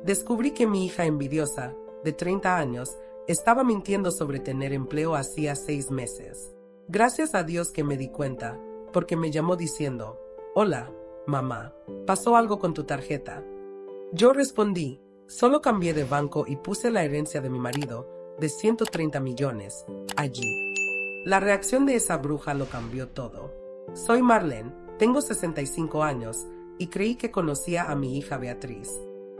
Descubrí que mi hija envidiosa, de 30 años, estaba mintiendo sobre tener empleo hacía 6 meses. Gracias a Dios que me di cuenta, porque me llamó diciendo: «Hola, mamá, ¿pasó algo con tu tarjeta?». Yo respondí: «Solo cambié de banco y puse la herencia de mi marido, de 130 millones, allí». La reacción de esa bruja lo cambió todo. Soy Marlene, tengo 65 años, y creí que conocía a mi hija Beatriz.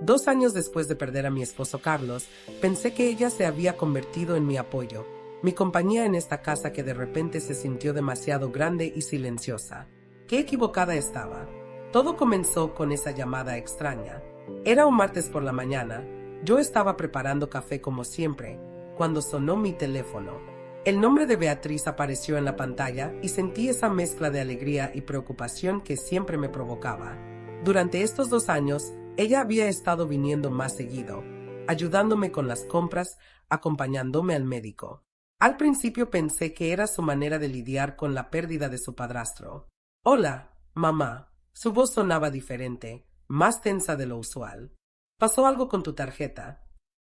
2 años después de perder a mi esposo Carlos, pensé que ella se había convertido en mi apoyo, mi compañía en esta casa que de repente se sintió demasiado grande y silenciosa. Qué equivocada estaba. Todo comenzó con esa llamada extraña. Era un martes por la mañana, yo estaba preparando café como siempre, cuando sonó mi teléfono. El nombre de Beatriz apareció en la pantalla y sentí esa mezcla de alegría y preocupación que siempre me provocaba. Durante estos 2 años, ella había estado viniendo más seguido, ayudándome con las compras, acompañándome al médico. Al principio pensé que era su manera de lidiar con la pérdida de su padrastro. «Hola, mamá». Su voz sonaba diferente, más tensa de lo usual. «¿Pasó algo con tu tarjeta?».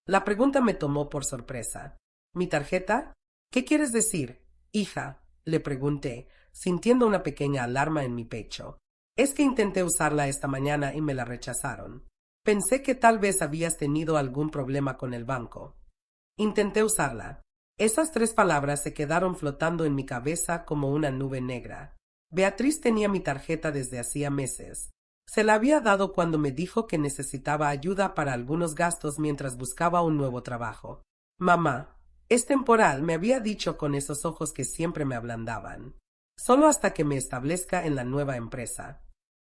La pregunta me tomó por sorpresa. «¿Mi tarjeta? ¿Qué quieres decir, hija?», le pregunté, sintiendo una pequeña alarma en mi pecho. «Es que intenté usarla esta mañana y me la rechazaron. Pensé que tal vez habías tenido algún problema con el banco». Intenté usarla. Esas 3 palabras se quedaron flotando en mi cabeza como una nube negra. Beatriz tenía mi tarjeta desde hacía meses. Se la había dado cuando me dijo que necesitaba ayuda para algunos gastos mientras buscaba un nuevo trabajo. «Mamá, es temporal», me había dicho con esos ojos que siempre me ablandaban. «Solo hasta que me establezca en la nueva empresa».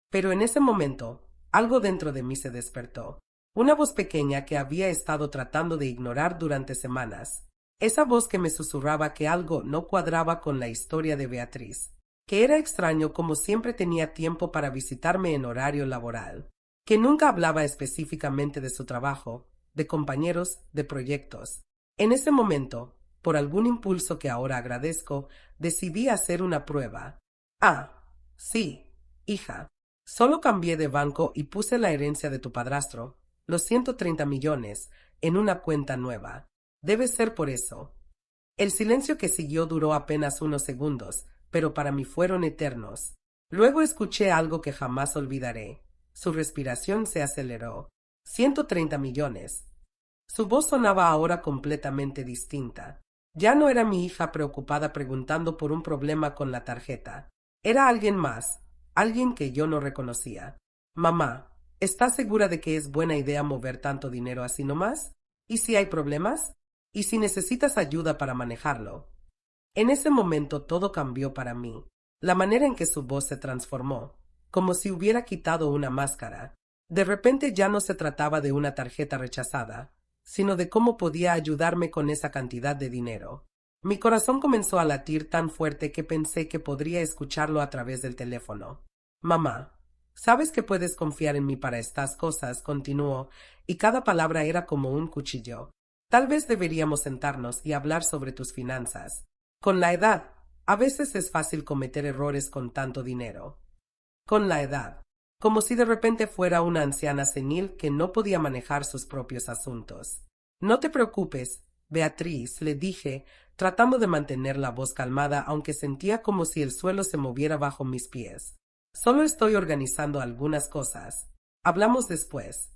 Pero en ese momento, algo dentro de mí se despertó. Una voz pequeña que había estado tratando de ignorar durante semanas. Esa voz que me susurraba que algo no cuadraba con la historia de Beatriz. Que era extraño como siempre tenía tiempo para visitarme en horario laboral. Que nunca hablaba específicamente de su trabajo, de compañeros, de proyectos. En ese momento, por algún impulso que ahora agradezco, decidí hacer una prueba. «Ah, sí, hija. Solo cambié de banco y puse la herencia de tu padrastro, los 130 millones, en una cuenta nueva. Debe ser por eso». El silencio que siguió duró apenas unos segundos, pero para mí fueron eternos. Luego escuché algo que jamás olvidaré. Su respiración se aceleró. 130 millones. Su voz sonaba ahora completamente distinta. Ya no era mi hija preocupada preguntando por un problema con la tarjeta. Era alguien más, alguien que yo no reconocía. «Mamá, ¿estás segura de que es buena idea mover tanto dinero así nomás? ¿Y si hay problemas? ¿Y si necesitas ayuda para manejarlo?». En ese momento todo cambió para mí. La manera en que su voz se transformó, como si hubiera quitado una máscara. De repente ya no se trataba de una tarjeta rechazada, sino de cómo podía ayudarme con esa cantidad de dinero. Mi corazón comenzó a latir tan fuerte que pensé que podría escucharlo a través del teléfono. «Mamá, sabes que puedes confiar en mí para estas cosas», continuó, y cada palabra era como un cuchillo. «Tal vez deberíamos sentarnos y hablar sobre tus finanzas. Con la edad, a veces es fácil cometer errores con tanto dinero». Con la edad, como si de repente fuera una anciana senil que no podía manejar sus propios asuntos. «No te preocupes, Beatriz», le dije, tratando de mantener la voz calmada aunque sentía como si el suelo se moviera bajo mis pies. «Solo estoy organizando algunas cosas. Hablamos después».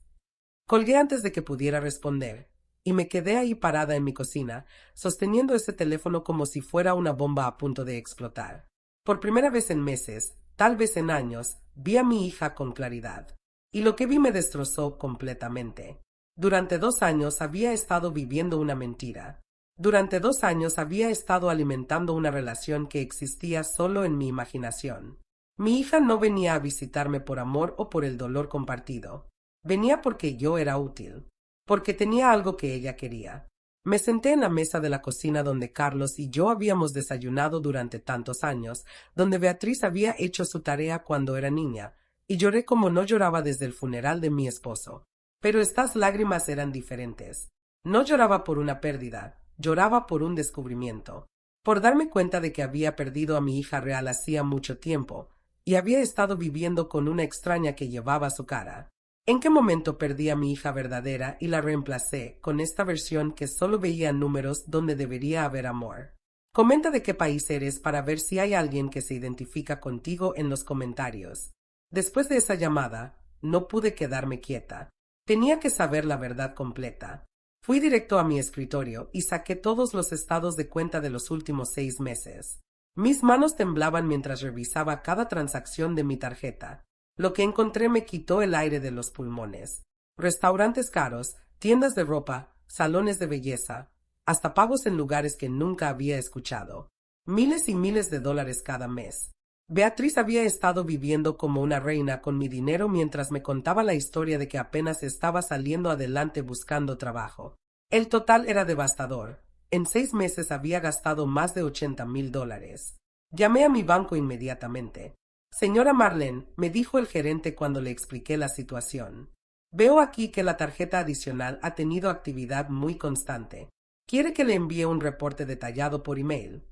Colgué antes de que pudiera responder, y me quedé ahí parada en mi cocina, sosteniendo ese teléfono como si fuera una bomba a punto de explotar. Por primera vez en meses, tal vez en años, vi a mi hija con claridad. Y lo que vi me destrozó completamente. Durante 2 años había estado viviendo una mentira. Durante 2 años había estado alimentando una relación que existía solo en mi imaginación. Mi hija no venía a visitarme por amor o por el dolor compartido. Venía porque yo era útil, porque tenía algo que ella quería. Me senté en la mesa de la cocina donde Carlos y yo habíamos desayunado durante tantos años, donde Beatriz había hecho su tarea cuando era niña, y lloré como no lloraba desde el funeral de mi esposo. Pero estas lágrimas eran diferentes. No lloraba por una pérdida, lloraba por un descubrimiento, por darme cuenta de que había perdido a mi hija real hacía mucho tiempo, y había estado viviendo con una extraña que llevaba su cara. ¿En qué momento perdí a mi hija verdadera y la reemplacé con esta versión que solo veía números donde debería haber amor? Comenta de qué país eres para ver si hay alguien que se identifica contigo en los comentarios. Después de esa llamada, no pude quedarme quieta. Tenía que saber la verdad completa. Fui directo a mi escritorio y saqué todos los estados de cuenta de los últimos 6 meses. Mis manos temblaban mientras revisaba cada transacción de mi tarjeta. Lo que encontré me quitó el aire de los pulmones. Restaurantes caros, tiendas de ropa, salones de belleza, hasta pagos en lugares que nunca había escuchado. Miles y miles de dólares cada mes. Beatriz había estado viviendo como una reina con mi dinero mientras me contaba la historia de que apenas estaba saliendo adelante buscando trabajo. El total era devastador. En 6 meses había gastado más de $80,000. Llamé a mi banco inmediatamente. Señora Marlene, me dijo el gerente cuando le expliqué la situación. Veo aquí que la tarjeta adicional ha tenido actividad muy constante. ¿Quiere que le envíe un reporte detallado por email?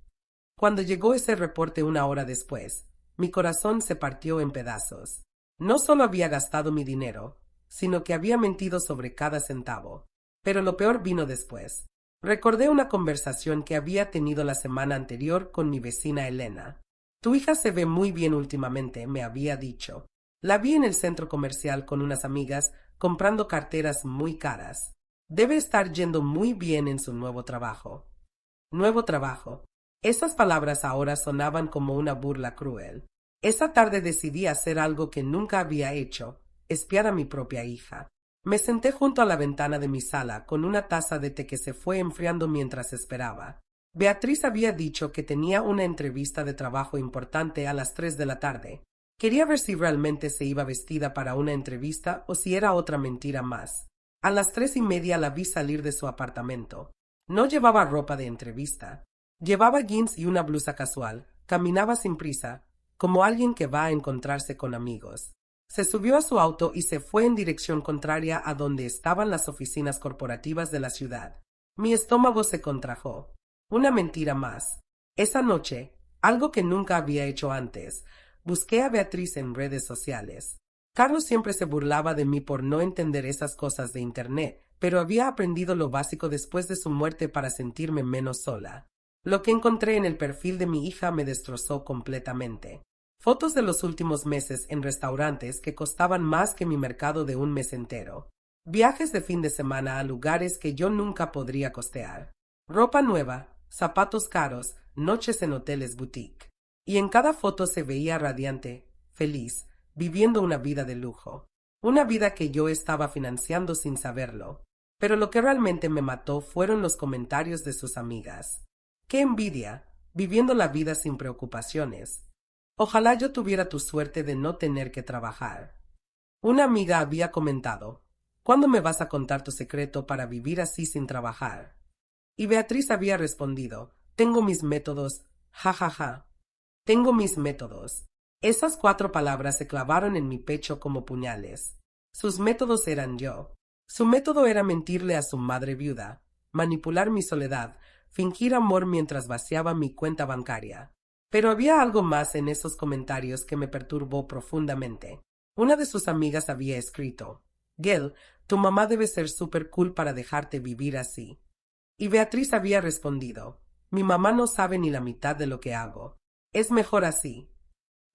Cuando llegó ese reporte 1 hora después, mi corazón se partió en pedazos. No solo había gastado mi dinero, sino que había mentido sobre cada centavo. Pero lo peor vino después. Recordé una conversación que había tenido la semana anterior con mi vecina Elena. Tu hija se ve muy bien últimamente, me había dicho. La vi en el centro comercial con unas amigas comprando carteras muy caras. Debe estar yendo muy bien en su nuevo trabajo. Nuevo trabajo. Esas palabras ahora sonaban como una burla cruel. Esa tarde decidí hacer algo que nunca había hecho, espiar a mi propia hija. Me senté junto a la ventana de mi sala con una taza de té que se fue enfriando mientras esperaba. Beatriz había dicho que tenía una entrevista de trabajo importante a las 3 de la tarde. Quería ver si realmente se iba vestida para una entrevista o si era otra mentira más. A las 3:30 la vi salir de su apartamento. No llevaba ropa de entrevista. Llevaba jeans y una blusa casual. Caminaba sin prisa, como alguien que va a encontrarse con amigos. Se subió a su auto y se fue en dirección contraria a donde estaban las oficinas corporativas de la ciudad. Mi estómago se contrajo. Una mentira más. Esa noche, algo que nunca había hecho antes, busqué a Beatriz en redes sociales. Carlos siempre se burlaba de mí por no entender esas cosas de Internet, pero había aprendido lo básico después de su muerte para sentirme menos sola. Lo que encontré en el perfil de mi hija me destrozó completamente. Fotos de los últimos meses en restaurantes que costaban más que mi mercado de un mes entero. Viajes de fin de semana a lugares que yo nunca podría costear. Ropa nueva, zapatos caros, noches en hoteles boutique. Y en cada foto se veía radiante, feliz, viviendo una vida de lujo. Una vida que yo estaba financiando sin saberlo. Pero lo que realmente me mató fueron los comentarios de sus amigas. ¡Qué envidia! Viviendo la vida sin preocupaciones. Ojalá yo tuviera tu suerte de no tener que trabajar. Una amiga había comentado, ¿cuándo me vas a contar tu secreto para vivir así sin trabajar? Y Beatriz había respondido, tengo mis métodos, ja ja ja. Tengo mis métodos. Esas 4 palabras se clavaron en mi pecho como puñales. Sus métodos eran yo. Su método era mentirle a su madre viuda, manipular mi soledad, fingir amor mientras vaciaba mi cuenta bancaria. Pero había algo más en esos comentarios que me perturbó profundamente. Una de sus amigas había escrito, Gail, tu mamá debe ser súper cool para dejarte vivir así. Y Beatriz había respondido, mi mamá no sabe ni la mitad de lo que hago. Es mejor así.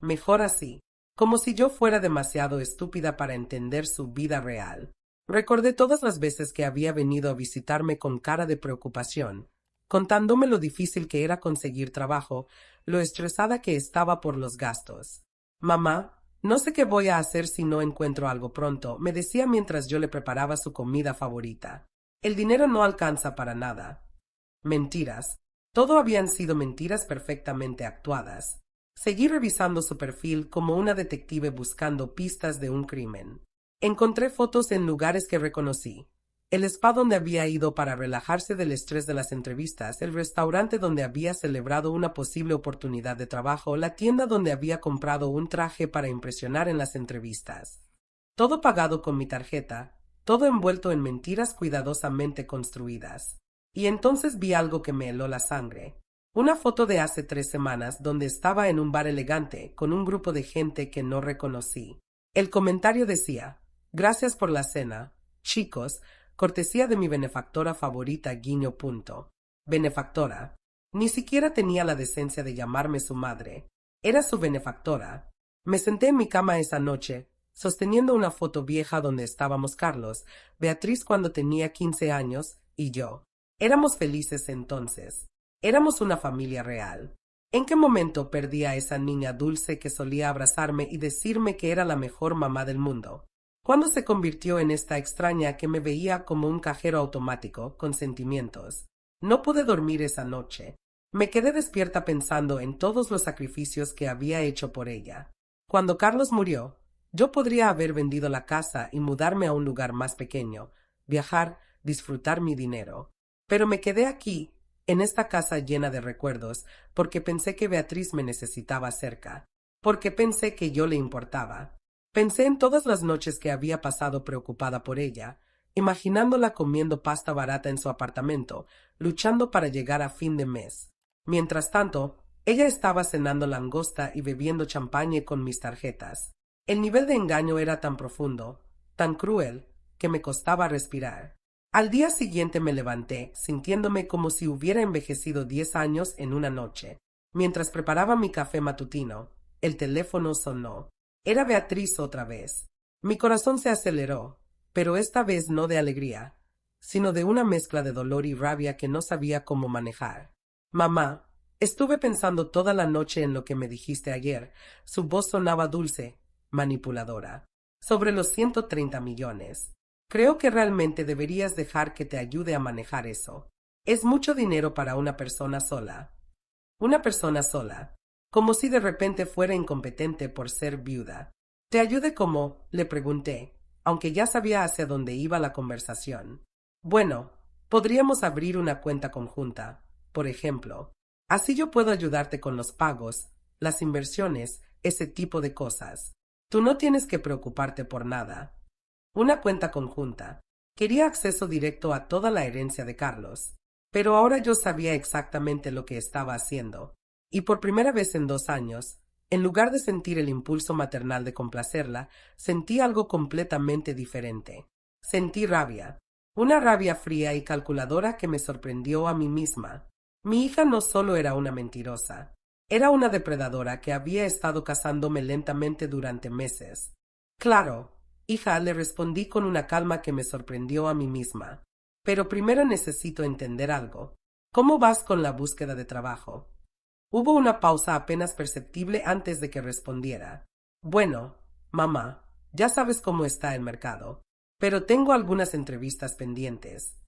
Mejor así. Como si yo fuera demasiado estúpida para entender su vida real. Recordé todas las veces que había venido a visitarme con cara de preocupación, contándome lo difícil que era conseguir trabajo, lo estresada que estaba por los gastos. Mamá, no sé qué voy a hacer si no encuentro algo pronto, me decía mientras yo le preparaba su comida favorita. El dinero no alcanza para nada. Mentiras. Todo habían sido mentiras perfectamente actuadas. Seguí revisando su perfil como una detective buscando pistas de un crimen. Encontré fotos en lugares que reconocí. El spa donde había ido para relajarse del estrés de las entrevistas, el restaurante donde había celebrado una posible oportunidad de trabajo, la tienda donde había comprado un traje para impresionar en las entrevistas. Todo pagado con mi tarjeta, todo envuelto en mentiras cuidadosamente construidas. Y entonces vi algo que me heló la sangre. Una foto de hace 3 semanas donde estaba en un bar elegante con un grupo de gente que no reconocí. El comentario decía, Gracias por la cena, chicos, cortesía de mi benefactora favorita guiño punto. Benefactora. Ni siquiera tenía la decencia de llamarme su madre. Era su benefactora. Me senté en mi cama esa noche, sosteniendo una foto vieja donde estábamos Carlos, Beatriz cuando tenía 15 años, y yo. Éramos felices entonces. Éramos una familia real. ¿En qué momento perdí a esa niña dulce que solía abrazarme y decirme que era la mejor mamá del mundo? ¿Cuándo se convirtió en esta extraña que me veía como un cajero automático, con sentimientos? No pude dormir esa noche. Me quedé despierta pensando en todos los sacrificios que había hecho por ella. Cuando Carlos murió, yo podría haber vendido la casa y mudarme a un lugar más pequeño, viajar, disfrutar mi dinero. Pero me quedé aquí, en esta casa llena de recuerdos, porque pensé que Beatriz me necesitaba cerca, porque pensé que yo le importaba. Pensé en todas las noches que había pasado preocupada por ella, imaginándola comiendo pasta barata en su apartamento, luchando para llegar a fin de mes. Mientras tanto, ella estaba cenando langosta y bebiendo champagne con mis tarjetas. El nivel de engaño era tan profundo, tan cruel, que me costaba respirar. Al día siguiente me levanté, sintiéndome como si hubiera envejecido 10 años en una noche. Mientras preparaba mi café matutino, el teléfono sonó. Era Beatriz otra vez. Mi corazón se aceleró, pero esta vez no de alegría, sino de una mezcla de dolor y rabia que no sabía cómo manejar. Mamá, estuve pensando toda la noche en lo que me dijiste ayer. Su voz sonaba dulce, manipuladora. Sobre los 130 millones. Creo que realmente deberías dejar que te ayude a manejar eso. Es mucho dinero para una persona sola. Una persona sola. Como si de repente fuera incompetente por ser viuda. ¿Te ayude cómo? Le pregunté, aunque ya sabía hacia dónde iba la conversación. Bueno, podríamos abrir una cuenta conjunta, por ejemplo. Así yo puedo ayudarte con los pagos, las inversiones, ese tipo de cosas. Tú no tienes que preocuparte por nada. Una cuenta conjunta. Quería acceso directo a toda la herencia de Carlos. Pero ahora yo sabía exactamente lo que estaba haciendo. Y por primera vez en 2 años, en lugar de sentir el impulso maternal de complacerla, sentí algo completamente diferente. Sentí rabia. Una rabia fría y calculadora que me sorprendió a mí misma. Mi hija no solo era una mentirosa. Era una depredadora que había estado cazándome lentamente durante meses. Claro, hija, le respondí con una calma que me sorprendió a mí misma. Pero primero necesito entender algo. ¿Cómo vas con la búsqueda de trabajo? Hubo una pausa apenas perceptible antes de que respondiera. Bueno, mamá, ya sabes cómo está el mercado. Pero tengo algunas entrevistas pendientes.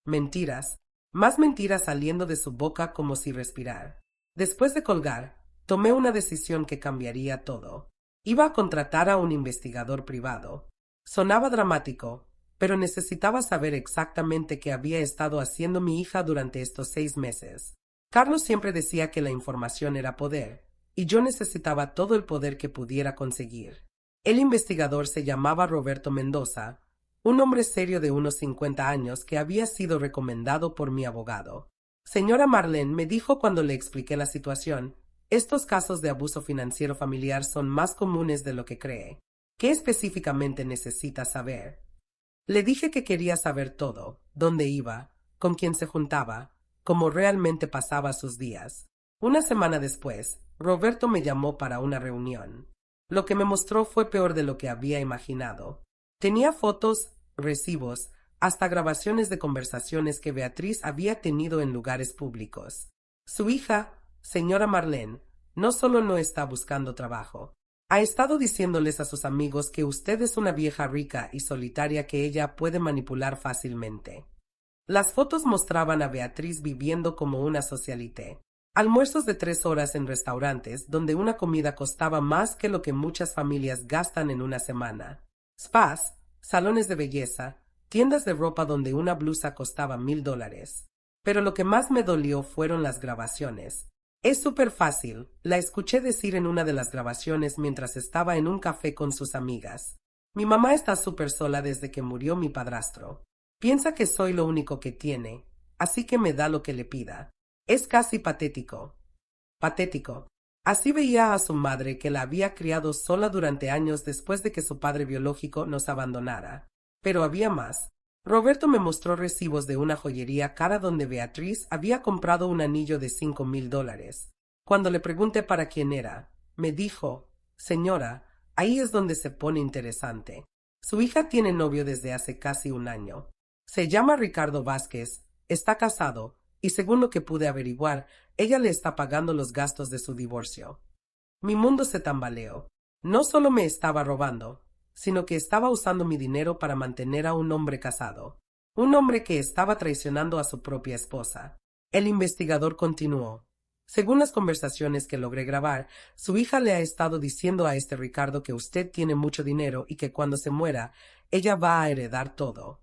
Mentiras, más mentiras saliendo de su boca como si respirar. Después de colgar, tomé una decisión que cambiaría todo. Iba a contratar a un investigador privado. Sonaba dramático, pero necesitaba saber exactamente qué había estado haciendo mi hija durante estos 6 meses. Carlos siempre decía que la información era poder, y yo necesitaba todo el poder que pudiera conseguir. El investigador se llamaba Roberto Mendoza, un hombre serio de unos 50 años que había sido recomendado por mi abogado. Señora Marlene, me dijo cuando le expliqué la situación, estos casos de abuso financiero familiar son más comunes de lo que cree. ¿Qué específicamente necesita saber? Le dije que quería saber todo, dónde iba, con quién se juntaba, cómo realmente pasaba sus días. Una semana después, Roberto me llamó para una reunión. Lo que me mostró fue peor de lo que había imaginado. Tenía fotos, recibos, hasta grabaciones de conversaciones que Beatriz había tenido en lugares públicos. Su hija, señora Marlene, no solo no está buscando trabajo, ha estado diciéndoles a sus amigos que usted es una vieja rica y solitaria que ella puede manipular fácilmente. Las fotos mostraban a Beatriz viviendo como una socialité. Almuerzos de 3 horas en restaurantes donde una comida costaba más que lo que muchas familias gastan en una semana. Spas, salones de belleza, tiendas de ropa donde una blusa costaba $1000. Pero lo que más me dolió fueron las grabaciones. Es súper fácil, la escuché decir en una de las grabaciones mientras estaba en un café con sus amigas. Mi mamá está súper sola desde que murió mi padrastro. Piensa que soy lo único que tiene, así que me da lo que le pida. Es casi patético. Patético. Así veía a su madre, que la había criado sola durante años después de que su padre biológico nos abandonara. Pero había más. Roberto me mostró recibos de una joyería cara donde Beatriz había comprado un anillo de $5,000. Cuando le pregunté para quién era, me dijo: «Señora, ahí es donde se pone interesante. Su hija tiene novio desde hace casi un año. Se llama Ricardo Vázquez, está casado, y según lo que pude averiguar, ella le está pagando los gastos de su divorcio». Mi mundo se tambaleó. No solo me estaba robando, sino que estaba usando mi dinero para mantener a un hombre casado. Un hombre que estaba traicionando a su propia esposa. El investigador continuó: «Según las conversaciones que logré grabar, su hija le ha estado diciendo a este Ricardo que usted tiene mucho dinero y que cuando se muera, ella va a heredar todo.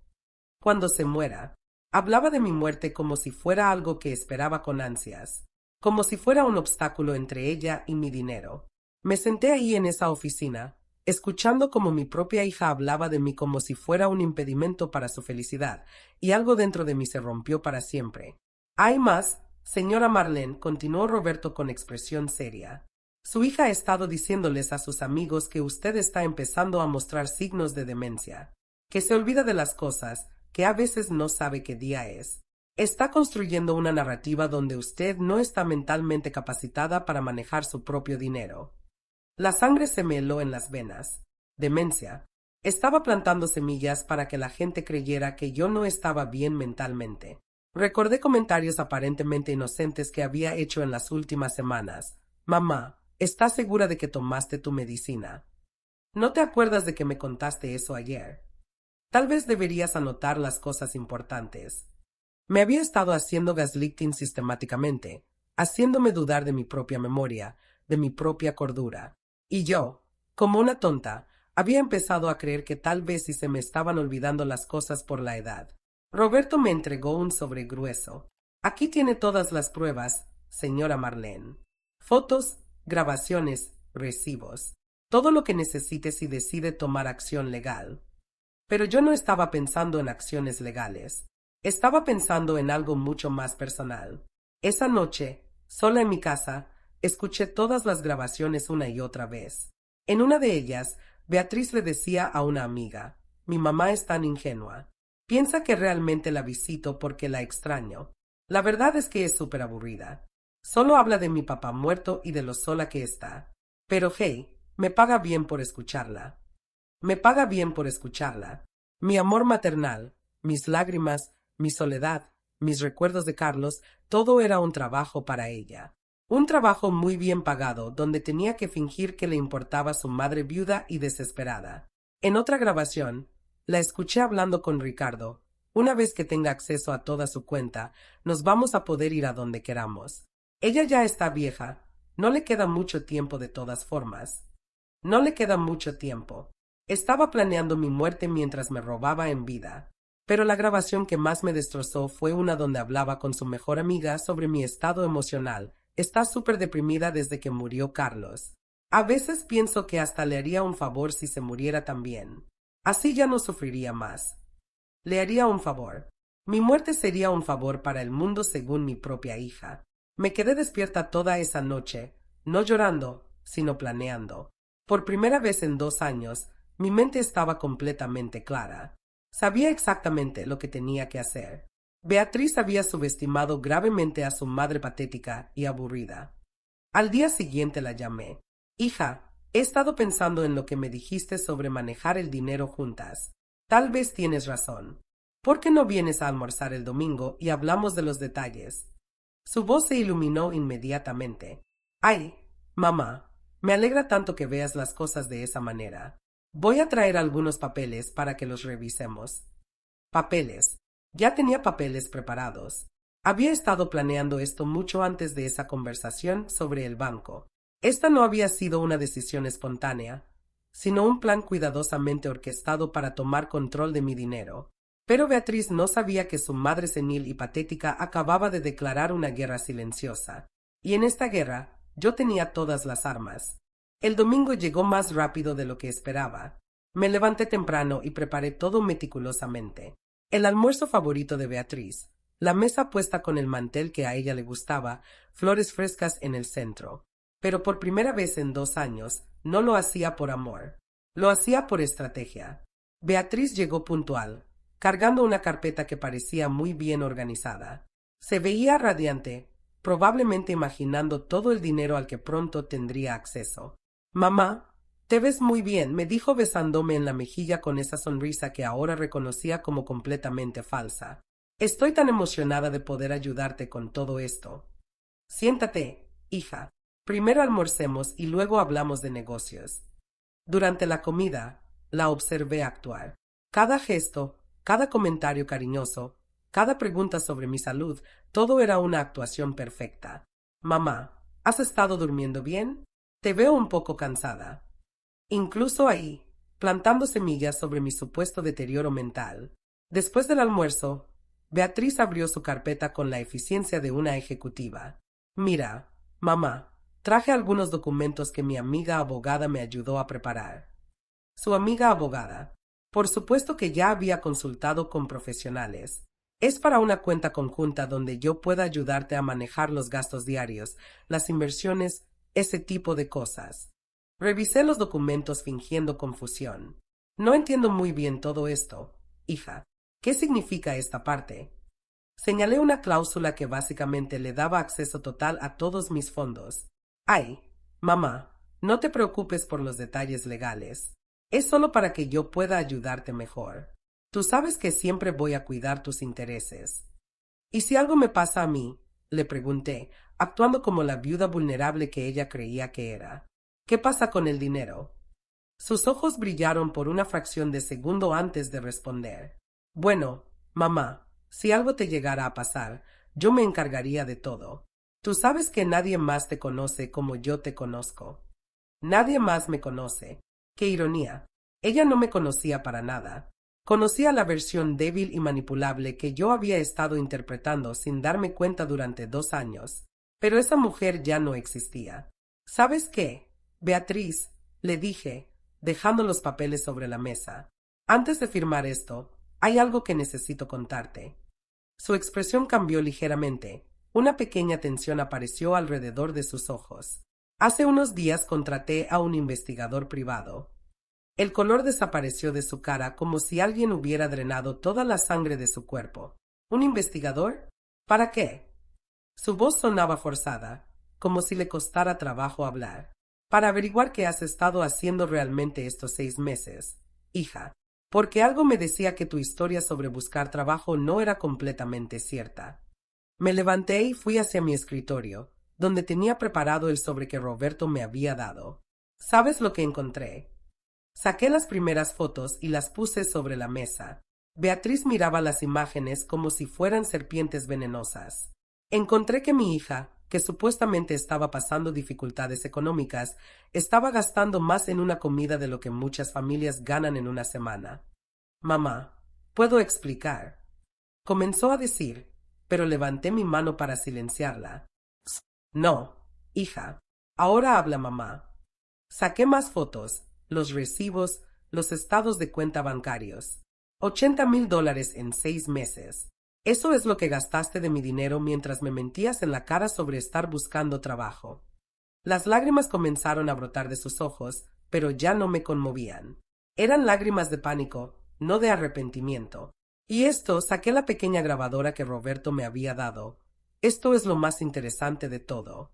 Cuando se muera». Hablaba de mi muerte como si fuera algo que esperaba con ansias, como si fuera un obstáculo entre ella y mi dinero. Me senté ahí en esa oficina, escuchando cómo mi propia hija hablaba de mí como si fuera un impedimento para su felicidad, y algo dentro de mí se rompió para siempre. «Hay más, señora Marlene», continuó Roberto con expresión seria. «Su hija ha estado diciéndoles a sus amigos que usted está empezando a mostrar signos de demencia, que se olvida de las cosas, que a veces no sabe qué día es. Está construyendo una narrativa donde usted no está mentalmente capacitada para manejar su propio dinero». La sangre se me heló en las venas. Demencia. Estaba plantando semillas para que la gente creyera que yo no estaba bien mentalmente. Recordé comentarios aparentemente inocentes que había hecho en las últimas semanas. «Mamá, ¿estás segura de que tomaste tu medicina? ¿No te acuerdas de que me contaste eso ayer? Tal vez deberías anotar las cosas importantes». Me había estado haciendo gaslighting sistemáticamente, haciéndome dudar de mi propia memoria, de mi propia cordura. Y yo, como una tonta, había empezado a creer que tal vez si se me estaban olvidando las cosas por la edad. Roberto me entregó un sobre grueso. «Aquí tiene todas las pruebas, señora Marlene. Fotos, grabaciones, recibos. Todo lo que necesite si decide tomar acción legal». Pero yo no estaba pensando en acciones legales. Estaba pensando en algo mucho más personal. Esa noche, sola en mi casa, escuché todas las grabaciones una y otra vez. En una de ellas, Beatriz le decía a una amiga: «Mi mamá es tan ingenua. Piensa que realmente la visito porque la extraño. La verdad es que es súper aburrida. Solo habla de mi papá muerto y de lo sola que está. Pero hey, me paga bien por escucharla. Me paga bien por escucharla. Mi amor maternal, mis lágrimas, mi soledad, mis recuerdos de Carlos, todo era un trabajo para ella. Un trabajo muy bien pagado, donde tenía que fingir que le importaba su madre viuda y desesperada». En otra grabación, la escuché hablando con Ricardo: «Una vez que tenga acceso a toda su cuenta, nos vamos a poder ir a donde queramos. Ella ya está vieja, no le queda mucho tiempo de todas formas. No le queda mucho tiempo. Estaba planeando mi muerte mientras me robaba en vida». Pero la grabación que más me destrozó fue una donde hablaba con su mejor amiga sobre mi estado emocional. «Está súper deprimida desde que murió Carlos. A veces pienso que hasta le haría un favor si se muriera también. Así ya no sufriría más. Le haría un favor. Mi muerte sería un favor para el mundo según mi propia hija». Me quedé despierta toda esa noche, no llorando, sino planeando. Por primera vez en 2 años, mi mente estaba completamente clara. Sabía exactamente lo que tenía que hacer. Beatriz había subestimado gravemente a su madre patética y aburrida. Al día siguiente la llamé. «Hija, he estado pensando en lo que me dijiste sobre manejar el dinero juntas. Tal vez tienes razón. ¿Por qué no vienes a almorzar el domingo y hablamos de los detalles?» Su voz se iluminó inmediatamente. «Ay, mamá, me alegra tanto que veas las cosas de esa manera. Voy a traer algunos papeles para que los revisemos». Papeles. Ya tenía papeles preparados. Había estado planeando esto mucho antes de esa conversación sobre el banco. Esta no había sido una decisión espontánea, sino un plan cuidadosamente orquestado para tomar control de mi dinero. Pero Beatriz no sabía que su madre senil y patética acababa de declarar una guerra silenciosa. Y en esta guerra, yo tenía todas las armas. El domingo llegó más rápido de lo que esperaba. Me levanté temprano y preparé todo meticulosamente. El almuerzo favorito de Beatriz, la mesa puesta con el mantel que a ella le gustaba, flores frescas en el centro. Pero por primera vez en 2 años, no lo hacía por amor. Lo hacía por estrategia. Beatriz llegó puntual, cargando una carpeta que parecía muy bien organizada. Se veía radiante, probablemente imaginando todo el dinero al que pronto tendría acceso. Mamá, te ves muy bien, me dijo besándome en la mejilla con esa sonrisa que ahora reconocía como completamente falsa. Estoy tan emocionada de poder ayudarte con todo esto. Siéntate, hija. Primero almorcemos y luego hablamos de negocios. Durante la comida, la observé actuar. Cada gesto, cada comentario cariñoso, cada pregunta sobre mi salud, todo era una actuación perfecta. Mamá, ¿has estado durmiendo bien? Te veo un poco cansada. Incluso ahí, plantando semillas sobre mi supuesto deterioro mental. Después del almuerzo, Beatriz abrió su carpeta con la eficiencia de una ejecutiva. Mira, mamá, traje algunos documentos que mi amiga abogada me ayudó a preparar. Su amiga abogada. Por supuesto que ya había consultado con profesionales. Es para una cuenta conjunta donde yo pueda ayudarte a manejar los gastos diarios, las inversiones, ese tipo de cosas. Revisé los documentos fingiendo confusión. No entiendo muy bien todo esto, hija. ¿Qué significa esta parte? Señalé una cláusula que básicamente le daba acceso total a todos mis fondos. Ay, mamá, no te preocupes por los detalles legales. Es solo para que yo pueda ayudarte mejor. Tú sabes que siempre voy a cuidar tus intereses. ¿Y si algo me pasa a mí? Le pregunté, actuando como la viuda vulnerable que ella creía que era. ¿Qué pasa con el dinero? Sus ojos brillaron por una fracción de segundo antes de responder. Bueno, mamá, si algo te llegara a pasar, yo me encargaría de todo. Tú sabes que nadie más te conoce como yo te conozco. Nadie más me conoce. Qué ironía. Ella no me conocía para nada. Conocía la versión débil y manipulable que yo había estado interpretando sin darme cuenta durante 2 años. Pero esa mujer ya no existía. ¿Sabes qué, Beatriz? Le dije, dejando los papeles sobre la mesa. Antes de firmar esto, hay algo que necesito contarte. Su expresión cambió ligeramente. Una pequeña tensión apareció alrededor de sus ojos. Hace unos días contraté a un investigador privado. El color desapareció de su cara como si alguien hubiera drenado toda la sangre de su cuerpo. ¿Un investigador? ¿Para qué? Su voz sonaba forzada, como si le costara trabajo hablar. Para averiguar qué has estado haciendo realmente estos 6 meses, hija, porque algo me decía que tu historia sobre buscar trabajo no era completamente cierta. Me levanté y fui hacia mi escritorio, donde tenía preparado el sobre que Roberto me había dado. ¿Sabes lo que encontré? Saqué las primeras fotos y las puse sobre la mesa. Beatriz miraba las imágenes como si fueran serpientes venenosas. Encontré que mi hija, que supuestamente estaba pasando dificultades económicas, estaba gastando más en una comida de lo que muchas familias ganan en una semana. Mamá, ¿puedo explicar? Comenzó a decir, pero levanté mi mano para silenciarla. No, hija. Ahora habla mamá. Saqué más fotos, los recibos, los estados de cuenta bancarios. $80,000 en 6 meses. Eso es lo que gastaste de mi dinero mientras me mentías en la cara sobre estar buscando trabajo. Las lágrimas comenzaron a brotar de sus ojos, pero ya no me conmovían. Eran lágrimas de pánico, no de arrepentimiento. Y saqué la pequeña grabadora que Roberto me había dado. Esto es lo más interesante de todo.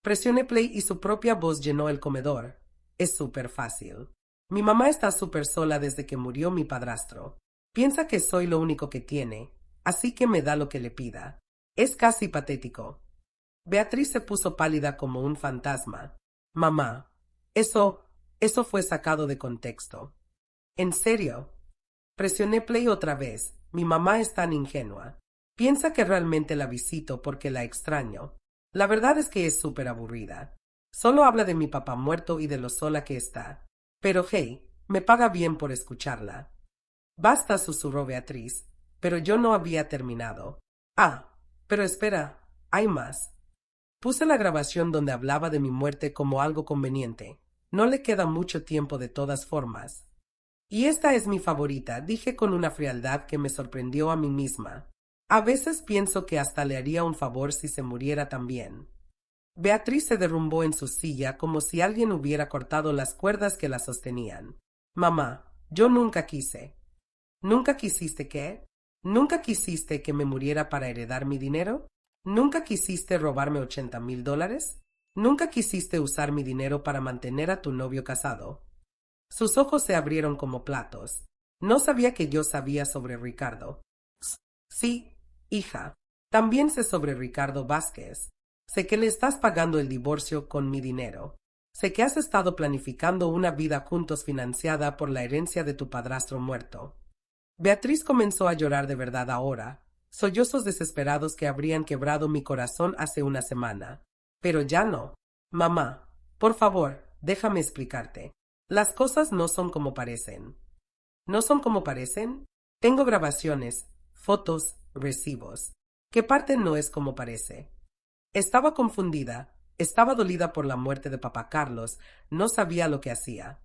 Presioné play y su propia voz llenó el comedor. Es súper fácil. Mi mamá está súper sola desde que murió mi padrastro. Piensa que soy lo único que tiene, así que me da lo que le pida. Es casi patético. Beatriz se puso pálida como un fantasma. Mamá, eso fue sacado de contexto. ¿En serio? Presioné play otra vez. Mi mamá es tan ingenua. Piensa que realmente la visito porque la extraño. La verdad es que es súper aburrida. Solo habla de mi papá muerto y de lo sola que está. Pero hey, me paga bien por escucharla. Basta, susurró Beatriz, pero yo no había terminado. Ah, pero espera, hay más. Puse la grabación donde hablaba de mi muerte como algo conveniente. No le queda mucho tiempo de todas formas. Y esta es mi favorita, dije con una frialdad que me sorprendió a mí misma. A veces pienso que hasta le haría un favor si se muriera también. Beatriz se derrumbó en su silla como si alguien hubiera cortado las cuerdas que la sostenían. Mamá, yo nunca quise. ¿Nunca quisiste qué? ¿Nunca quisiste que me muriera para heredar mi dinero? ¿Nunca quisiste robarme $80,000? ¿Nunca quisiste usar mi dinero para mantener a tu novio casado? Sus ojos se abrieron como platos. No sabía que yo sabía sobre Ricardo. Sí, hija. También sé sobre Ricardo Vázquez. Sé que le estás pagando el divorcio con mi dinero. Sé que has estado planificando una vida juntos financiada por la herencia de tu padrastro muerto. Beatriz comenzó a llorar de verdad ahora, sollozos desesperados que habrían quebrado mi corazón hace una semana. Pero ya no. Mamá, por favor, déjame explicarte. Las cosas no son como parecen. ¿No son como parecen? Tengo grabaciones, fotos, recibos. ¿Qué parte no es como parece? Estaba confundida, estaba dolida por la muerte de papá Carlos, no sabía lo que hacía.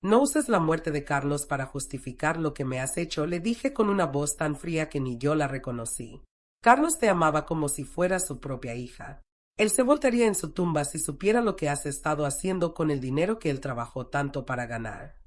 No uses la muerte de Carlos para justificar lo que me has hecho, le dije con una voz tan fría que ni yo la reconocí. Carlos te amaba como si fuera su propia hija. Él se voltearía en su tumba si supiera lo que has estado haciendo con el dinero que él trabajó tanto para ganar.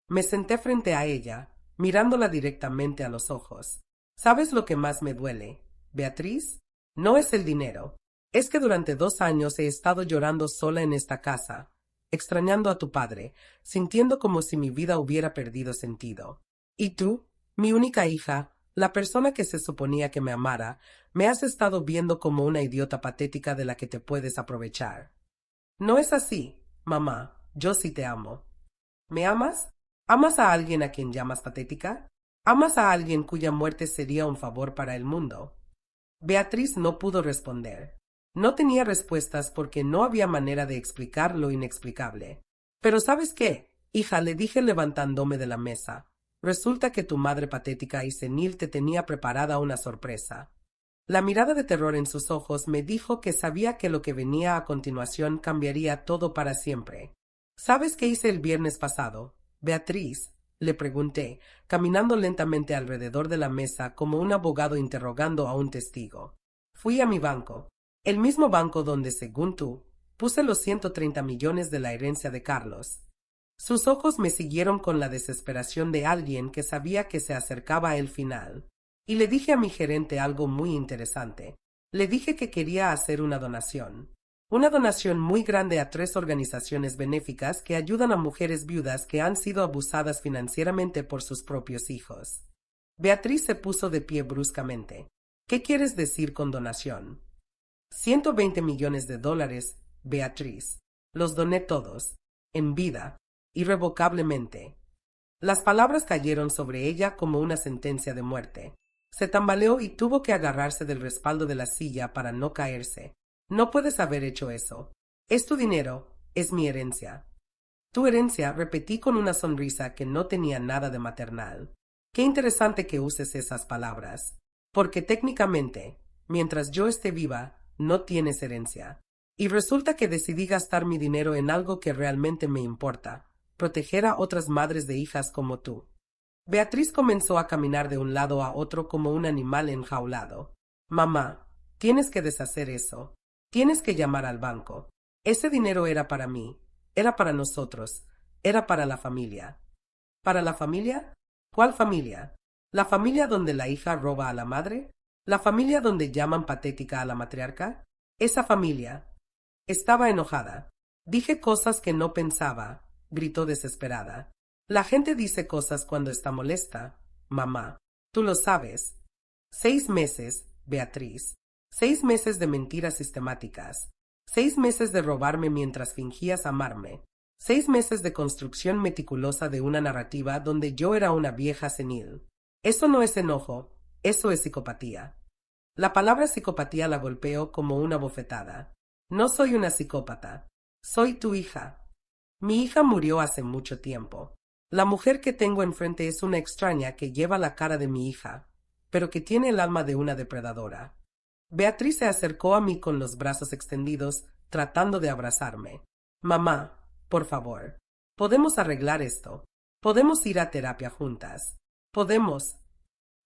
Me senté frente a ella, mirándola directamente a los ojos. ¿Sabes lo que más me duele, Beatriz? No es el dinero. Es que durante 2 años he estado llorando sola en esta casa, extrañando a tu padre, sintiendo como si mi vida hubiera perdido sentido. Y tú, mi única hija, la persona que se suponía que me amara, me has estado viendo como una idiota patética de la que te puedes aprovechar. No es así, mamá, yo sí te amo. ¿Me amas? ¿Amas a alguien a quien llamas patética? ¿Amas a alguien cuya muerte sería un favor para el mundo? Beatriz no pudo responder. No tenía respuestas porque no había manera de explicar lo inexplicable. Pero ¿sabes qué? Hija, le dije levantándome de la mesa. Resulta que tu madre patética y senil te tenía preparada una sorpresa. La mirada de terror en sus ojos me dijo que sabía que lo que venía a continuación cambiaría todo para siempre. ¿Sabes qué hice el viernes pasado, Beatriz? Le pregunté, caminando lentamente alrededor de la mesa como un abogado interrogando a un testigo. Fui a mi banco, el mismo banco donde, según tú, puse los 130 millones de la herencia de Carlos. Sus ojos me siguieron con la desesperación de alguien que sabía que se acercaba el final. Y le dije a mi gerente algo muy interesante. Le dije que quería hacer una donación. Una donación muy grande a 3 organizaciones benéficas que ayudan a mujeres viudas que han sido abusadas financieramente por sus propios hijos. Beatriz se puso de pie bruscamente. ¿Qué quieres decir con donación? 120 millones de dólares, Beatriz. Los doné todos, en vida, irrevocablemente. Las palabras cayeron sobre ella como una sentencia de muerte. Se tambaleó y tuvo que agarrarse del respaldo de la silla para no caerse. No puedes haber hecho eso. Es tu dinero, es mi herencia. Tu herencia, repetí con una sonrisa que no tenía nada de maternal. Qué interesante que uses esas palabras. Porque técnicamente, mientras yo esté viva, no tienes herencia. Y resulta que decidí gastar mi dinero en algo que realmente me importa, proteger a otras madres de hijas como tú. Beatriz comenzó a caminar de un lado a otro como un animal enjaulado. Mamá, tienes que deshacer eso. Tienes que llamar al banco. Ese dinero era para mí, era para nosotros, era para la familia. ¿Para la familia? ¿Cuál familia? ¿La familia donde la hija roba a la madre? ¿La familia donde llaman patética a la matriarca? Esa familia. Estaba enojada. Dije cosas que no pensaba, gritó desesperada. La gente dice cosas cuando está molesta, mamá. Tú lo sabes. 6 meses, Beatriz. 6 meses de mentiras sistemáticas. 6 meses de robarme mientras fingías amarme. 6 meses de construcción meticulosa de una narrativa donde yo era una vieja senil. Eso no es enojo, eso es psicopatía. La palabra psicopatía la golpeó como una bofetada. No soy una psicópata. Soy tu hija. Mi hija murió hace mucho tiempo. La mujer que tengo enfrente es una extraña que lleva la cara de mi hija, pero que tiene el alma de una depredadora. Beatriz se acercó a mí con los brazos extendidos, tratando de abrazarme. Mamá, por favor. Podemos arreglar esto. Podemos ir a terapia juntas. Podemos.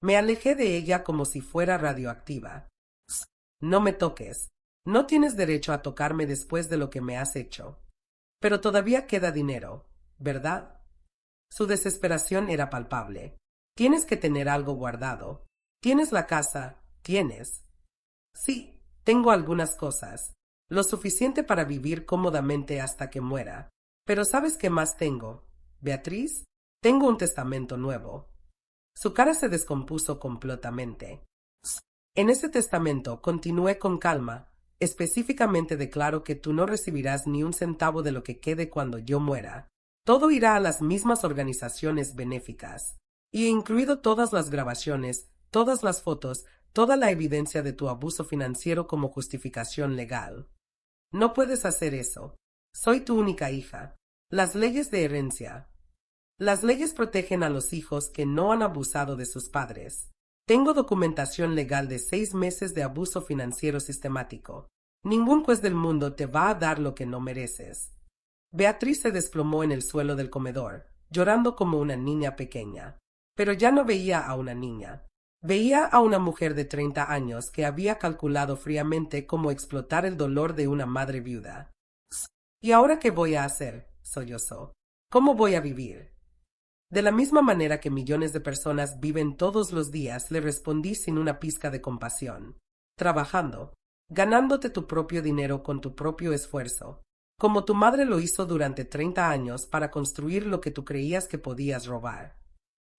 Me alejé de ella como si fuera radioactiva. No me toques. No tienes derecho a tocarme después de lo que me has hecho. Pero todavía queda dinero, ¿verdad? Su desesperación era palpable. Tienes que tener algo guardado. Tienes la casa, tienes. Sí, tengo algunas cosas. Lo suficiente para vivir cómodamente hasta que muera. Pero ¿sabes qué más tengo, Beatriz? Tengo un testamento nuevo. Su cara se descompuso completamente. En ese testamento, continué con calma, específicamente declaro que tú no recibirás ni un centavo de lo que quede cuando yo muera. Todo irá a las mismas organizaciones benéficas, y incluido todas las grabaciones, todas las fotos, toda la evidencia de tu abuso financiero como justificación legal. No puedes hacer eso. Soy tu única hija. Las leyes de herencia. Las leyes protegen a los hijos que no han abusado de sus padres. Tengo documentación legal de 6 meses de abuso financiero sistemático. Ningún juez del mundo te va a dar lo que no mereces. Beatriz se desplomó en el suelo del comedor, llorando como una niña pequeña. Pero ya no veía a una niña. Veía a una mujer de 30 años que había calculado fríamente cómo explotar el dolor de una madre viuda. ¿Y ahora qué voy a hacer?, sollozó. ¿Cómo voy a vivir? De la misma manera que millones de personas viven todos los días, le respondí sin una pizca de compasión. Trabajando, ganándote tu propio dinero con tu propio esfuerzo, como tu madre lo hizo durante 30 años para construir lo que tú creías que podías robar.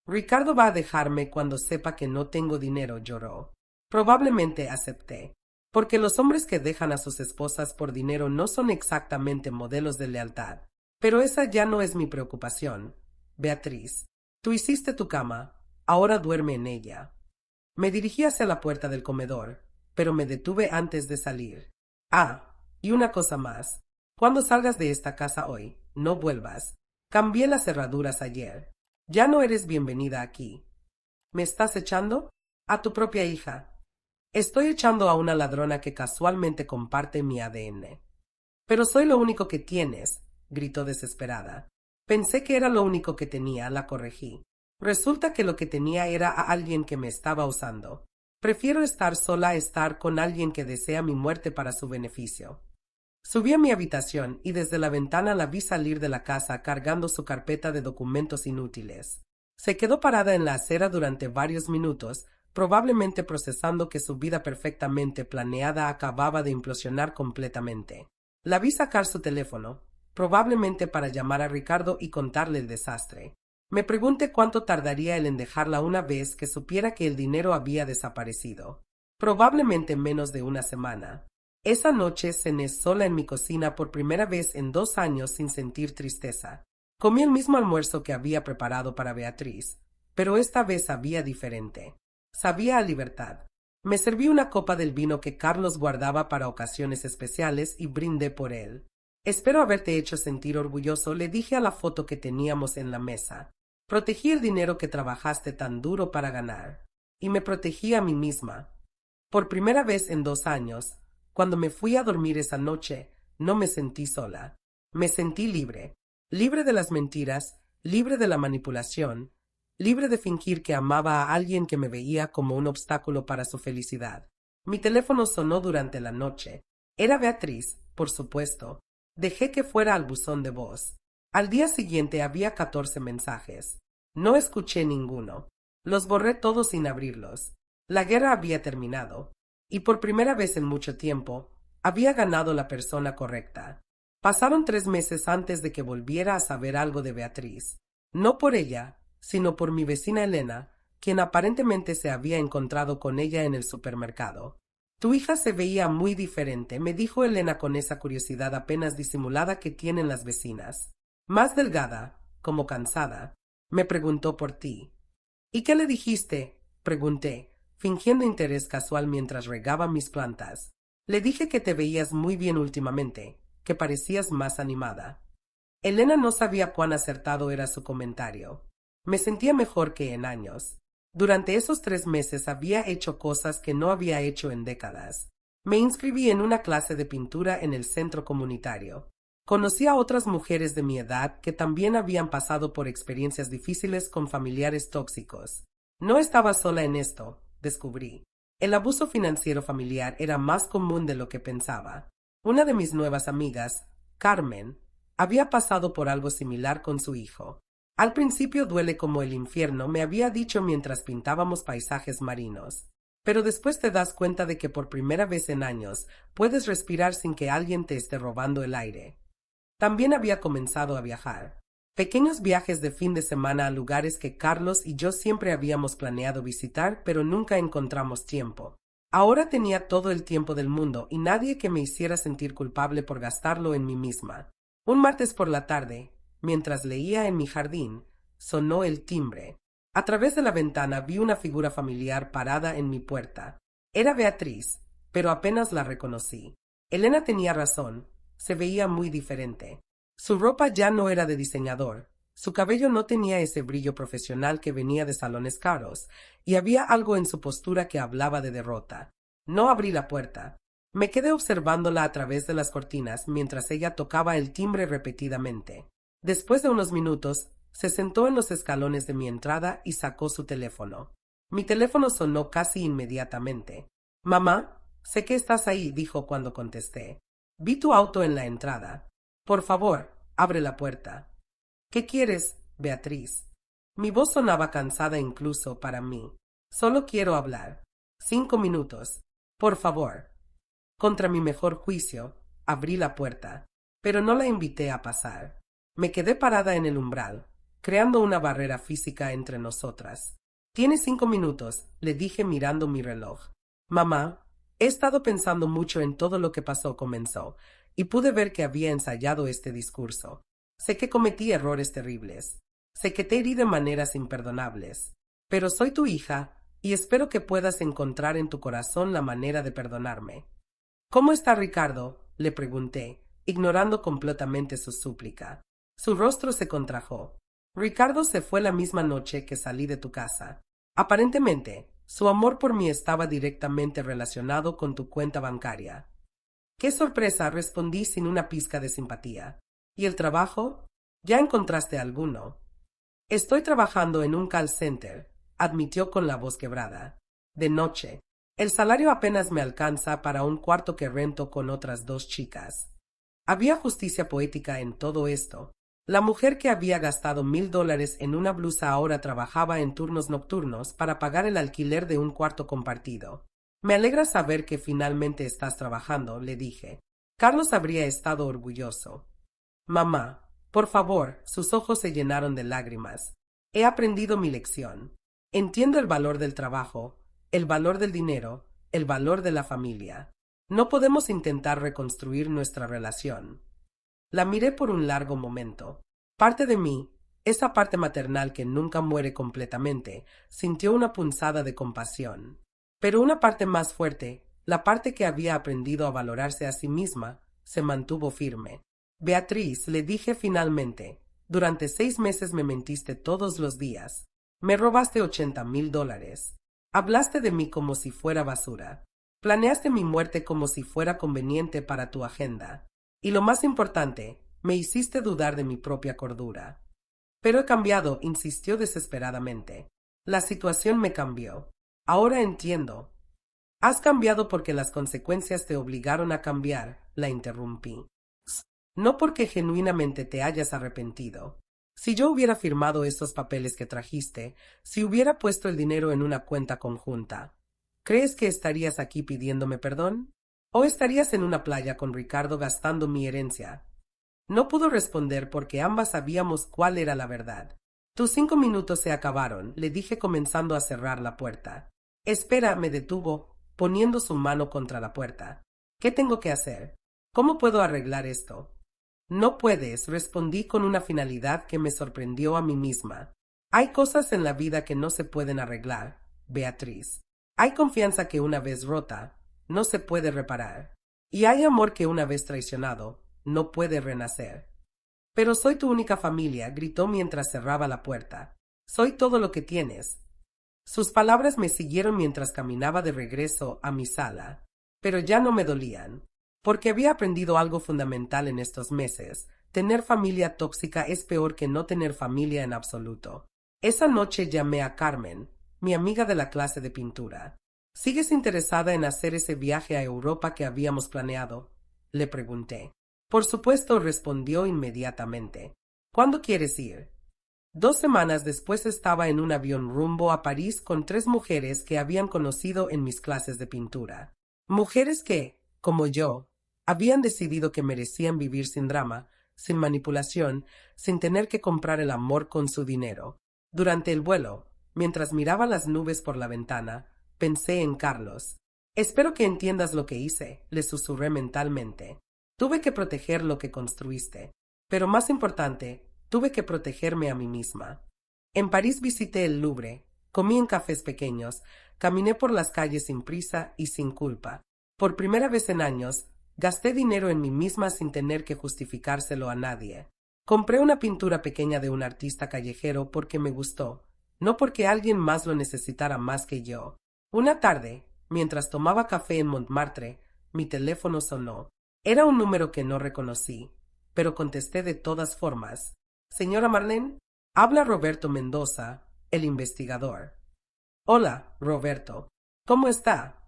Ricardo va a dejarme cuando sepa que no tengo dinero, lloró. Probablemente acepté, porque los hombres que dejan a sus esposas por dinero no son exactamente modelos de lealtad. Pero esa ya no es mi preocupación. Beatriz, tú hiciste tu cama, ahora duerme en ella. Me dirigí hacia la puerta del comedor, pero me detuve antes de salir. Ah, y una cosa más. Cuando salgas de esta casa hoy, no vuelvas. Cambié las cerraduras ayer. Ya no eres bienvenida aquí. ¿Me estás echando? A tu propia hija. Estoy echando a una ladrona que casualmente comparte mi ADN. Pero soy lo único que tienes, gritó desesperada. Pensé que era lo único que tenía, la corregí. Resulta que lo que tenía era a alguien que me estaba usando. Prefiero estar sola a estar con alguien que desea mi muerte para su beneficio. Subí a mi habitación y desde la ventana la vi salir de la casa cargando su carpeta de documentos inútiles. Se quedó parada en la acera durante varios minutos, probablemente procesando que su vida perfectamente planeada acababa de implosionar completamente. La vi sacar su teléfono, probablemente para llamar a Ricardo y contarle el desastre. Me pregunté cuánto tardaría él en dejarla una vez que supiera que el dinero había desaparecido. Probablemente menos de una semana. Esa noche cené sola en mi cocina por primera vez en 2 años sin sentir tristeza. Comí el mismo almuerzo que había preparado para Beatriz, pero esta vez sabía diferente. Sabía a libertad. Me serví una copa del vino que Carlos guardaba para ocasiones especiales y brindé por él. Espero haberte hecho sentir orgulloso, le dije a la foto que teníamos en la mesa. Protegí el dinero que trabajaste tan duro para ganar. Y me protegí a mí misma. Por primera vez en 2 años, cuando me fui a dormir esa noche, no me sentí sola. Me sentí libre. Libre de las mentiras, libre de la manipulación, libre de fingir que amaba a alguien que me veía como un obstáculo para su felicidad. Mi teléfono sonó durante la noche. Era Beatriz, por supuesto. Dejé que fuera al buzón de voz. Al día siguiente había 14 mensajes. No escuché ninguno. Los borré todos sin abrirlos. La guerra había terminado. Y por primera vez en mucho tiempo, había ganado la persona correcta. Pasaron 3 meses antes de que volviera a saber algo de Beatriz. No por ella, sino por mi vecina Elena, quien aparentemente se había encontrado con ella en el supermercado. Tu hija se veía muy diferente, me dijo Elena con esa curiosidad apenas disimulada que tienen las vecinas. Más delgada, como cansada. Me preguntó por ti. ¿Y qué le dijiste?, pregunté, fingiendo interés casual mientras regaba mis plantas. Le dije que te veías muy bien últimamente, que parecías más animada. Elena no sabía cuán acertado era su comentario. Me sentía mejor que en años. Durante esos 3 meses había hecho cosas que no había hecho en décadas. Me inscribí en una clase de pintura en el centro comunitario. Conocí a otras mujeres de mi edad que también habían pasado por experiencias difíciles con familiares tóxicos. No estaba sola en esto, descubrí. El abuso financiero familiar era más común de lo que pensaba. Una de mis nuevas amigas, Carmen, había pasado por algo similar con su hijo. Al principio duele como el infierno, me había dicho mientras pintábamos paisajes marinos. Pero después te das cuenta de que por primera vez en años puedes respirar sin que alguien te esté robando el aire. También había comenzado a viajar. Pequeños viajes de fin de semana a lugares que Carlos y yo siempre habíamos planeado visitar, pero nunca encontramos tiempo. Ahora tenía todo el tiempo del mundo y nadie que me hiciera sentir culpable por gastarlo en mí misma. Un martes por la tarde, mientras leía en mi jardín, sonó el timbre. A través de la ventana vi una figura familiar parada en mi puerta. Era Beatriz, pero apenas la reconocí. Elena tenía razón, se veía muy diferente. Su ropa ya no era de diseñador, su cabello no tenía ese brillo profesional que venía de salones caros, y había algo en su postura que hablaba de derrota. No abrí la puerta. Me quedé observándola a través de las cortinas mientras ella tocaba el timbre repetidamente. Después de unos minutos, se sentó en los escalones de mi entrada y sacó su teléfono. Mi teléfono sonó casi inmediatamente. «Mamá, sé que estás ahí», dijo cuando contesté. «Vi tu auto en la entrada. Por favor, abre la puerta». «¿Qué quieres, Beatriz?» Mi voz sonaba cansada incluso para mí. «Solo quiero hablar. 5 minutos. Por favor». Contra mi mejor juicio, abrí la puerta, pero no la invité a pasar. Me quedé parada en el umbral, creando una barrera física entre nosotras. «Tienes 5 minutos», le dije mirando mi reloj. «Mamá, he estado pensando mucho en todo lo que pasó», comenzó, y pude ver que había ensayado este discurso. «Sé que cometí errores terribles. Sé que te herí de maneras imperdonables. Pero soy tu hija, y espero que puedas encontrar en tu corazón la manera de perdonarme». «¿Cómo está Ricardo?», le pregunté, ignorando completamente su súplica. Su rostro se contrajo. «Ricardo se fue la misma noche que salí de tu casa. Aparentemente, su amor por mí estaba directamente relacionado con tu cuenta bancaria». «¡Qué sorpresa!», respondí sin una pizca de simpatía. «¿Y el trabajo? ¿Ya encontraste alguno?» «Estoy trabajando en un call center», admitió con la voz quebrada. «De noche. El salario apenas me alcanza para un cuarto que rento con otras 2 chicas». Había justicia poética en todo esto. La mujer que había gastado $1000 en una blusa ahora trabajaba en turnos nocturnos para pagar el alquiler de un cuarto compartido. «Me alegra saber que finalmente estás trabajando», le dije. Carlos habría estado orgulloso. «Mamá, por favor», sus ojos se llenaron de lágrimas. «He aprendido mi lección. Entiendo el valor del trabajo, el valor del dinero, el valor de la familia. No podemos intentar reconstruir nuestra relación». La miré por un largo momento. Parte de mí, esa parte maternal que nunca muere completamente, sintió una punzada de compasión. Pero una parte más fuerte, la parte que había aprendido a valorarse a sí misma, se mantuvo firme. «Beatriz», le dije finalmente, «durante 6 meses me mentiste todos los días. Me robaste $80,000. Hablaste de mí como si fuera basura. Planeaste mi muerte como si fuera conveniente para tu agenda. Y lo más importante, me hiciste dudar de mi propia cordura». «Pero he cambiado», insistió desesperadamente. «La situación me cambió. Ahora entiendo». «Has cambiado porque las consecuencias te obligaron a cambiar», la interrumpí. «No porque genuinamente te hayas arrepentido. Si yo hubiera firmado esos papeles que trajiste, si hubiera puesto el dinero en una cuenta conjunta, ¿crees que estarías aquí pidiéndome perdón? ¿O estarías en una playa con Ricardo gastando mi herencia?» No pudo responder porque ambas sabíamos cuál era la verdad. «Tus 5 minutos se acabaron», le dije comenzando a cerrar la puerta. «Espera», me detuvo, poniendo su mano contra la puerta. «¿Qué tengo que hacer? ¿Cómo puedo arreglar esto?» «No puedes», respondí con una finalidad que me sorprendió a mí misma. «Hay cosas en la vida que no se pueden arreglar, Beatriz. Hay confianza que una vez rota, no se puede reparar. Y hay amor que una vez traicionado, no puede renacer». «Pero soy tu única familia», gritó mientras cerraba la puerta. «Soy todo lo que tienes». Sus palabras me siguieron mientras caminaba de regreso a mi sala, pero ya no me dolían, porque había aprendido algo fundamental en estos meses. Tener familia tóxica es peor que no tener familia en absoluto. Esa noche llamé a Carmen, mi amiga de la clase de pintura. ¿Sigues interesada en hacer ese viaje a Europa que habíamos planeado? Le pregunté. Por supuesto, respondió inmediatamente. ¿Cuándo quieres ir? 2 semanas después estaba en un avión rumbo a París con 3 mujeres que habían conocido en mis clases de pintura. Mujeres que, como yo, habían decidido que merecían vivir sin drama, sin manipulación, sin tener que comprar el amor con su dinero. Durante el vuelo, mientras miraba las nubes por la ventana, pensé en Carlos. Espero que entiendas lo que hice, le susurré mentalmente. Tuve que proteger lo que construiste. Pero más importante, tuve que protegerme a mí misma. En París visité el Louvre, comí en cafés pequeños, caminé por las calles sin prisa y sin culpa. Por primera vez en años, gasté dinero en mí misma sin tener que justificárselo a nadie. Compré una pintura pequeña de un artista callejero porque me gustó, no porque alguien más lo necesitara más que yo. Una tarde, mientras tomaba café en Montmartre, mi teléfono sonó. Era un número que no reconocí, pero contesté de todas formas. Señora Marlene, habla Roberto Mendoza, el investigador. Hola, Roberto. ¿Cómo está?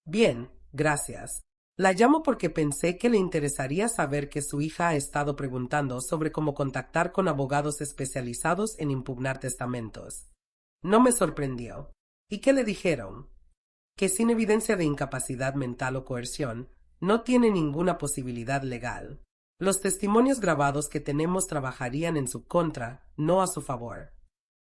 Bien, gracias. La llamo porque pensé que le interesaría saber que su hija ha estado preguntando sobre cómo contactar con abogados especializados en impugnar testamentos. No me sorprendió. ¿Y qué le dijeron? Que sin evidencia de incapacidad mental o coerción, no tiene ninguna posibilidad legal. Los testimonios grabados que tenemos trabajarían en su contra, no a su favor.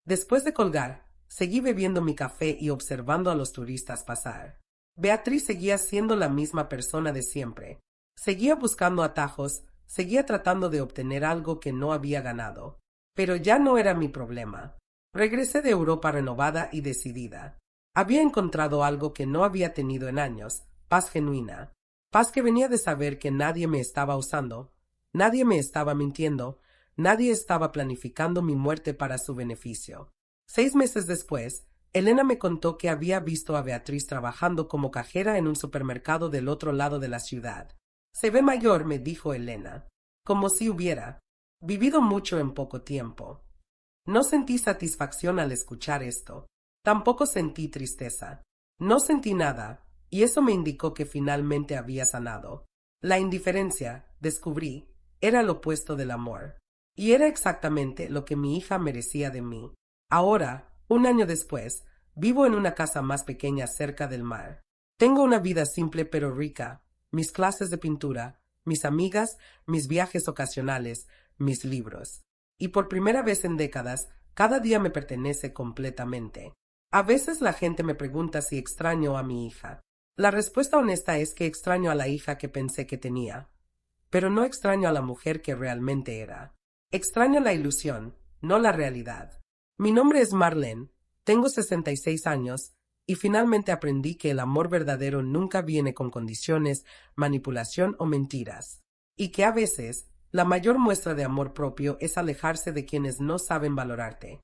Después de colgar, seguí bebiendo mi café y observando a los turistas pasar. Beatriz seguía siendo la misma persona de siempre. Seguía buscando atajos, seguía tratando de obtener algo que no había ganado. Pero ya no era mi problema. Regresé de Europa renovada y decidida. Había encontrado algo que no había tenido en años, paz genuina. Paz que venía de saber que nadie me estaba usando, nadie me estaba mintiendo, nadie estaba planificando mi muerte para su beneficio. 6 meses después, Elena me contó que había visto a Beatriz trabajando como cajera en un supermercado del otro lado de la ciudad. Se ve mayor, me dijo Elena, como si hubiera vivido mucho en poco tiempo. No sentí satisfacción al escuchar esto. Tampoco sentí tristeza. No sentí nada, y eso me indicó que finalmente había sanado. La indiferencia, descubrí, era el opuesto del amor. Y era exactamente lo que mi hija merecía de mí. Ahora, un año después, vivo en una casa más pequeña cerca del mar. Tengo una vida simple pero rica, mis clases de pintura, mis amigas, mis viajes ocasionales, mis libros. Y por primera vez en décadas, cada día me pertenece completamente. A veces la gente me pregunta si extraño a mi hija. La respuesta honesta es que extraño a la hija que pensé que tenía. Pero no extraño a la mujer que realmente era. Extraño la ilusión, no la realidad. Mi nombre es Marlene, tengo 66 años, y finalmente aprendí que el amor verdadero nunca viene con condiciones, manipulación o mentiras. Y que a veces, la mayor muestra de amor propio es alejarse de quienes no saben valorarte.